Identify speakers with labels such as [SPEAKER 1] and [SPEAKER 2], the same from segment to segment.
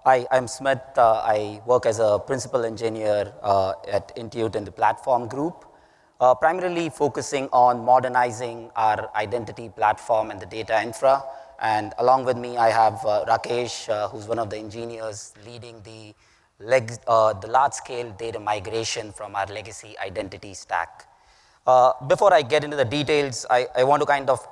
[SPEAKER 1] I'm Smith. I work as a principal engineer at Intuit in the platform group, primarily focusing on modernizing our identity platform and the data infra. And along with me, I have Rakesh, who's one of the engineers leading the large-scale data migration from our legacy identity stack. Before I get into the details, I want to kind of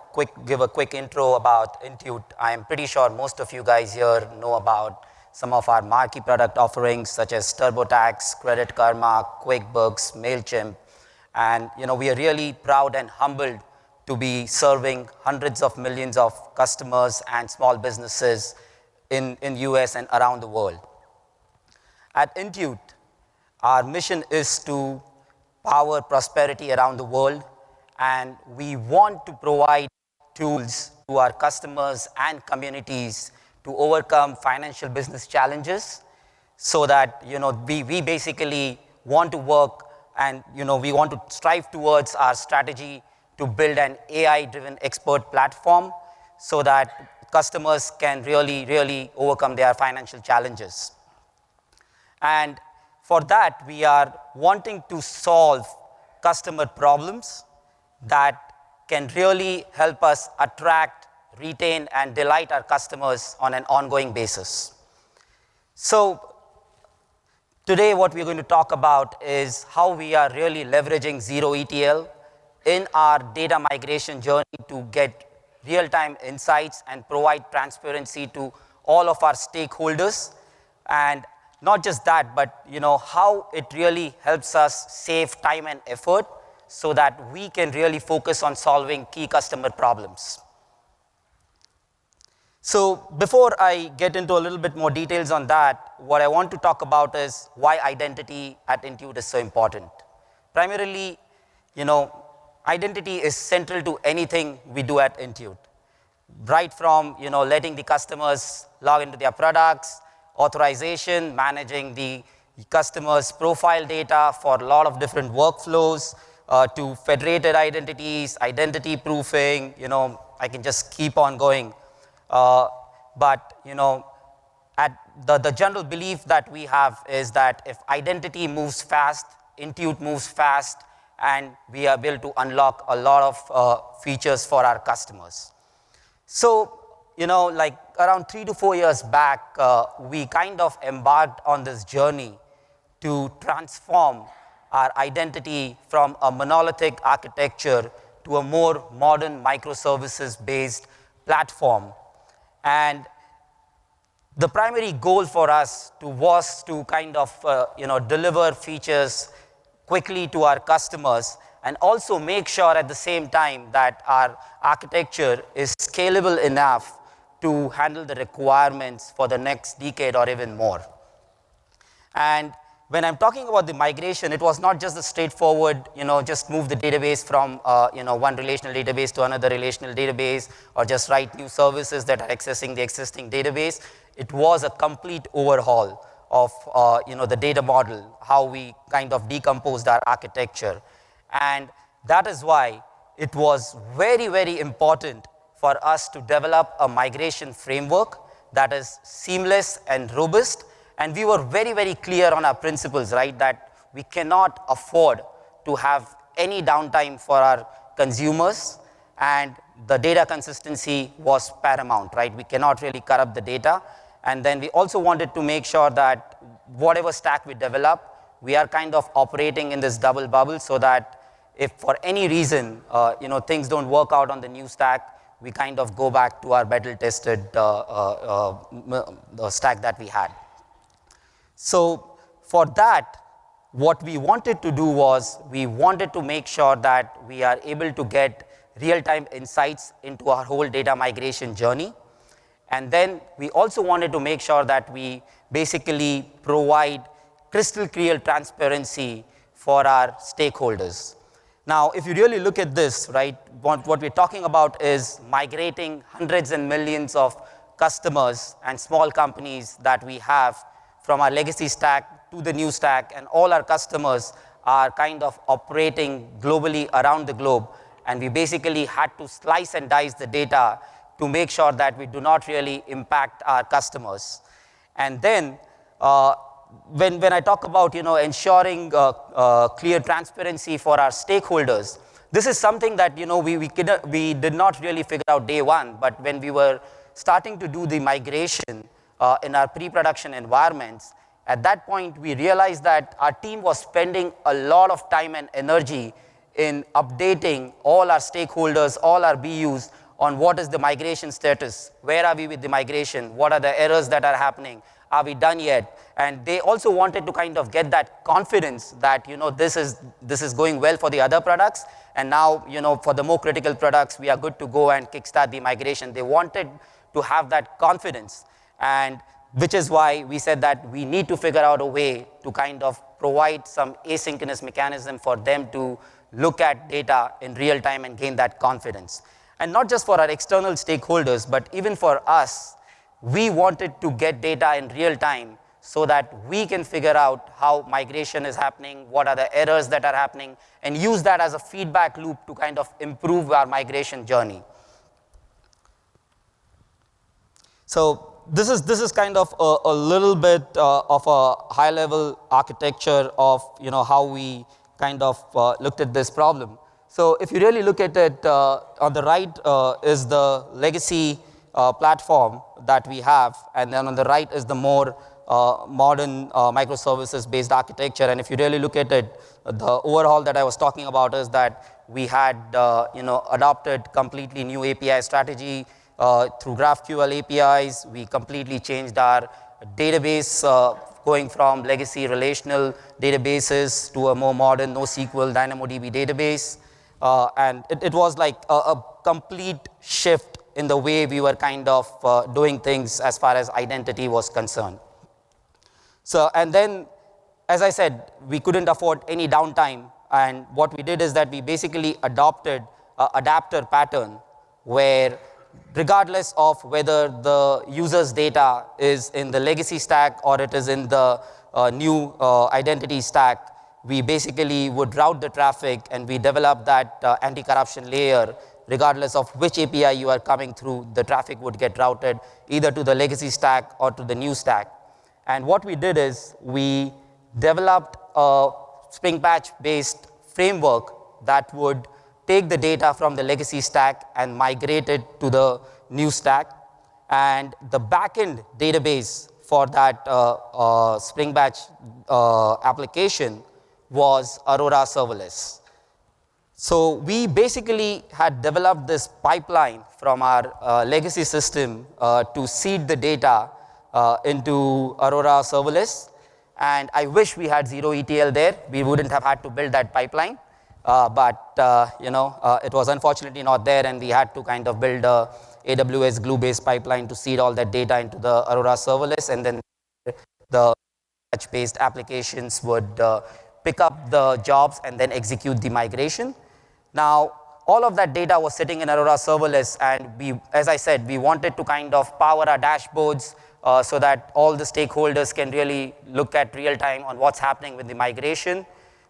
[SPEAKER 1] give a quick intro about Intuit. I am pretty sure most of you guys here know about some of our marquee product offerings such as TurboTax, Credit Karma, QuickBooks, MailChimp. And we are really proud and humbled to be serving hundreds of millions of customers and small businesses in US and around the world. At Intuit, our mission is to power prosperity around the world, and we want to provide tools to our customers and communities to overcome financial business challenges so that we basically want to work and we want to strive towards our strategy to build an AI-driven expert platform so that customers can really overcome their financial challenges. And for that, we are wanting to solve customer problems that can really help us attract, retain, and delight our customers on an ongoing basis. So today, what we're going to talk about is how we are really leveraging zero ETL in our data migration journey to get real-time insights and provide transparency to all of our stakeholders. And not just that, but how it really helps us save time and effort so that we can really focus on solving key customer problems. So before I get into a little bit more details on that, what I want to talk about is why identity at Intuit is so important. Primarily, identity is central to anything we do at Intuit. Right from letting the customers log into their products, authorization, managing the customer's profile data for a lot of different workflows, to federated identities, identity proofing, I can just keep on going. But at the general belief that we have is that if identity moves fast, Intuit moves fast, and we are able to unlock a lot of features for our customers. So, like around 3 to 4 years back, we kind of embarked on this journey to transform our identity from a monolithic architecture to a more modern microservices-based platform. And the primary goal for us was to kind of deliver features quickly to our customers and also make sure at the same time that our architecture is scalable enough to handle the requirements for the next decade or even more. And when I'm talking about the migration, it was not just the straightforward, just move the database from one relational database to another relational database, or just write new services that are accessing the existing database. It was a complete overhaul of the data model, how we kind of decomposed our architecture. And that is why it was very important for us to develop a migration framework that is seamless and robust. And we were very clear on our principles, right? That we cannot afford to have any downtime for our consumers, and the data consistency was paramount, right? We cannot really corrupt the data. And then we also wanted to make sure that whatever stack we develop, we are kind of operating in this double bubble so that if for any reason, things don't work out on the new stack, we kind of go back to our battle-tested stack that we had. So for that, what we wanted to do was we wanted to make sure that we are able to get real-time insights into our whole data migration journey. And then we also wanted to make sure that we basically provide crystal clear transparency for our stakeholders. Now, if you really look at this, right, what we're talking about is migrating hundreds and millions of customers and small companies that we have from our legacy stack to the new stack, and all our customers are kind of operating globally around the globe, and we basically had to slice and dice the data to make sure that we do not really impact our customers. And then when I talk about ensuring clear transparency for our stakeholders, this is something that we did not really figure out day one, but when we were starting to do the migration in our pre-production environments, at that point we realized that our team was spending a lot of time and energy in updating all our stakeholders, all our BUs on what is the migration status, where are we with the migration, what are the errors that are happening, are we done yet? And they also wanted to kind of get that confidence that this is going well for the other products, and now for the more critical products we are good to go and kickstart the migration. They wanted to have that confidence, and which is why we said that we need to figure out a way to kind of provide some asynchronous mechanism for them to look at data in real time and gain that confidence. And not just for our external stakeholders, but even for us, we wanted to get data in real time so that we can figure out how migration is happening, what are the errors that are happening, and use that as a feedback loop to kind of improve our migration journey. So this is kind of a little bit of a high-level architecture of how we kind of looked at this problem. So if you really look at it, on the right is the legacy platform that we have, and then on the right is the more modern microservices-based architecture. And if you really look at it, the overhaul that I was talking about is that we had adopted completely new API strategy through GraphQL APIs. We completely changed our database, going from legacy relational databases to a more modern NoSQL DynamoDB database. And it was like a complete shift in the way we were kind of doing things as far as identity was concerned. So, and then, as I said, we couldn't afford any downtime, and what we did is that we basically adopted an adapter pattern where, regardless of whether the user's data is in the legacy stack or it is in the new identity stack, we basically would route the traffic, and we developed that anti-corruption layer. Regardless of which API you are coming through, the traffic would get routed either to the legacy stack or to the new stack. And what we did is we developed a Spring Batch-based framework that would take the data from the legacy stack and migrate it to the new stack. And the backend database for that Spring Batch application was Aurora Serverless. So we basically had developed this pipeline from our legacy system to seed the data into Aurora Serverless. And I wish we had zero ETL there. We wouldn't have had to build that pipeline. But it was unfortunately not there, and we had to kind of build a AWS glue-based pipeline to seed all that data into the Aurora Serverless, and then the batch-based applications would pick up the jobs and then execute the migration. Now, all of that data was sitting in Aurora Serverless, and we, as I said, we wanted to kind of power our dashboards so that all the stakeholders can really look at real time on what's happening with the migration.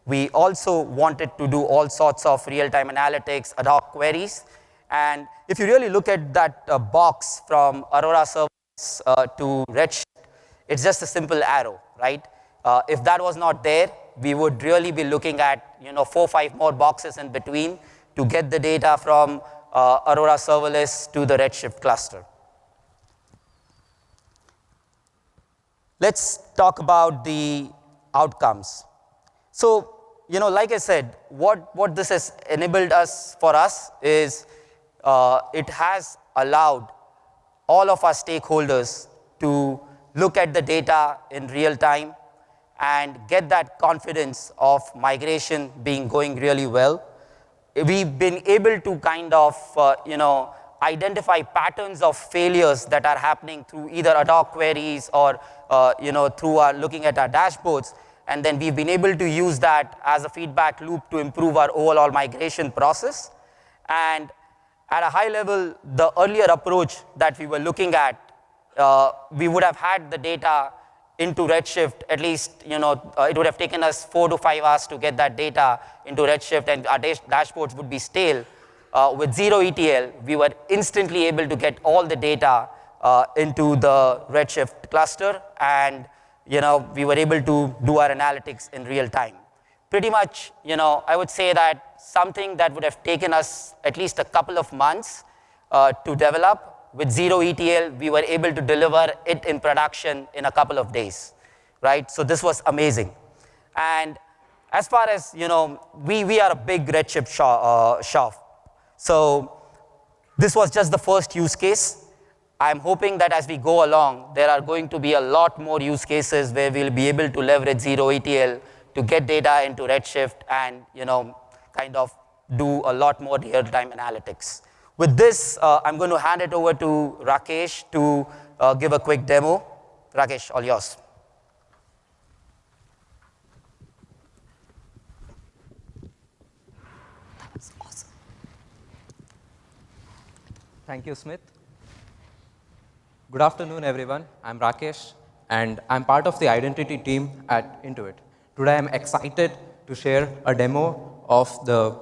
[SPEAKER 1] We also wanted to do all sorts of real-time analytics, ad hoc queries. And if you really look at that box from Aurora Serverless to Redshift, it's just a simple arrow, right? If that was not there, we would really be looking at 4 or 5 more boxes in between to get the data from Aurora Serverless to the Redshift cluster. Let's talk about the outcomes. So, like I said, what this has enabled for us is it has allowed all of our stakeholders to look at the data in real time and get that confidence of migration going really well. We've been able to kind of, identify patterns of failures that are happening through either ad hoc queries or, through our looking at our dashboards. And then we've been able to use that as a feedback loop to improve our overall migration process. And at a high level, the earlier approach that we were looking at, we would have had the data into Redshift, at least, it would have taken us 4 to 5 hours to get that data into Redshift, and our dashboards would be stale. With zero ETL, we were instantly able to get all the data into the Redshift cluster, and we were able to do our analytics in real time. Pretty much, I would say that something that would have taken us at least a couple of months to develop, with zero ETL, we were able to deliver it in production in a couple of days, right? So this was amazing. And as far as, we are a big Redshift shop. So this was just the first use case. I'm hoping that as we go along, there are going to be a lot more use cases where we'll be able to leverage zero ETL to get data into Redshift and, kind of do a lot more real-time analytics. With this, I'm going to hand it over to Rakesh to give a quick demo. Rakesh, all yours.
[SPEAKER 2] That's awesome. Thank you, Smith. Good afternoon, everyone. I'm Rakesh, and I'm part of the identity team at Intuit. Today, I'm excited to share a demo of the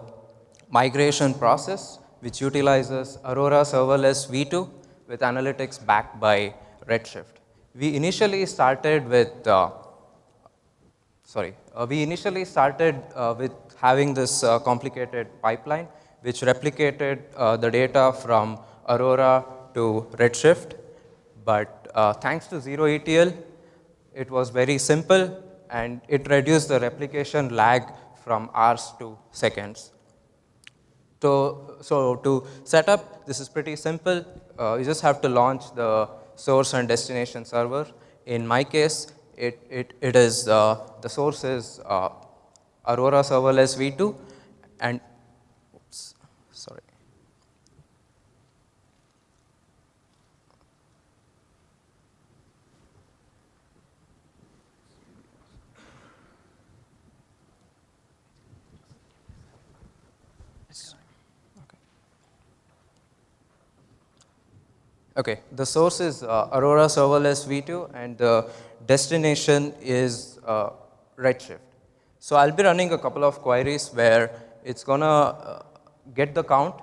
[SPEAKER 2] migration process, which utilizes Aurora Serverless V2 with analytics backed by Redshift. We initially started with having this complicated pipeline, which replicated the data from Aurora to Redshift. But thanks to zero ETL, it was very simple, and it reduced the replication lag from hours to seconds. So to set up, this is pretty simple. You just have to launch the source and destination server. In my case, the source is Aurora Serverless V2, and sorry. Okay, the source is Aurora Serverless V2, and the destination is Redshift. So I'll be running a couple of queries where it's going to get the count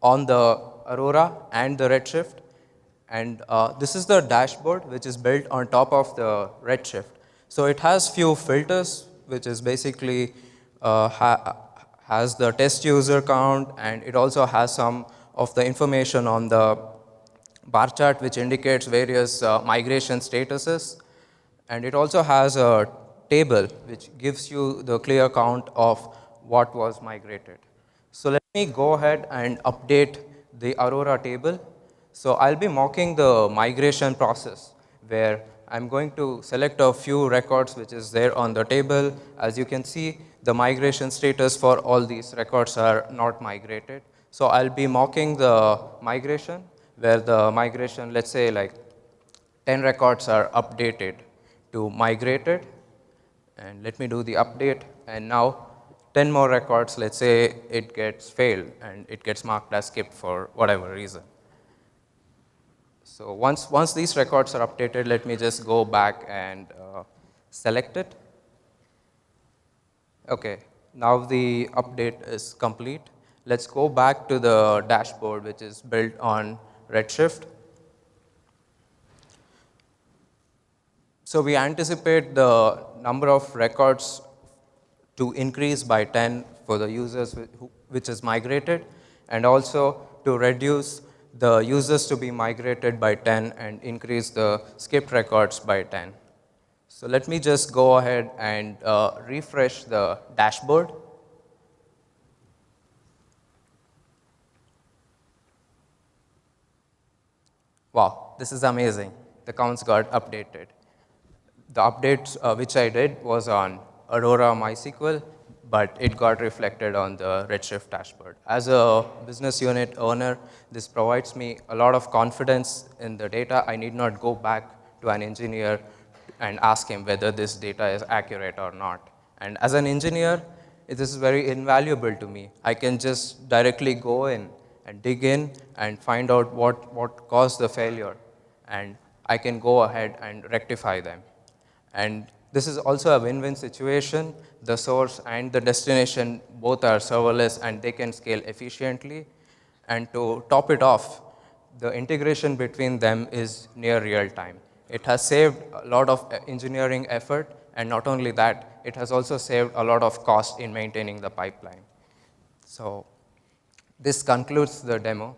[SPEAKER 2] on the Aurora and the Redshift. And this is the dashboard, which is built on top of the Redshift. So it has few filters, which is basically has the test user count, and it also has some of the information on the bar chart, which indicates various migration statuses. And it also has a table, which gives you the clear count of what was migrated. So let me go ahead and update the Aurora table. So I'll be mocking the migration process, where I'm going to select a few records which is there on the table. As you can see, the migration status for all these records are not migrated. So I'll be mocking the migration, where the migration, let's say like 10 records are updated to migrated. And let me do the update. And now 10 more records, let's say it gets failed and it gets marked as skipped for whatever reason. So once these records are updated, let me just go back and select it. Okay, now the update is complete. Let's go back to the dashboard, which is built on Redshift. So we anticipate the number of records to increase by 10 for the users which is migrated, and also to reduce the users to be migrated by 10 and increase the skipped records by 10. So let me just go ahead and refresh the dashboard. Wow, this is amazing. The counts got updated. The updates which I did was on Aurora MySQL, but it got reflected on the Redshift dashboard. As a business unit owner, this provides me a lot of confidence in the data. I need not go back to an engineer and ask him whether this data is accurate or not. And as an engineer, this is very invaluable to me. I can just directly go in and dig in and find out what caused the failure, and I can go ahead and rectify them. And this is also a win-win situation. The source and the destination both are serverless and they can scale efficiently. And to top it off, the integration between them is near real time. It has saved a lot of engineering effort, and not only that, it has also saved a lot of cost in maintaining the pipeline. So this concludes the demo.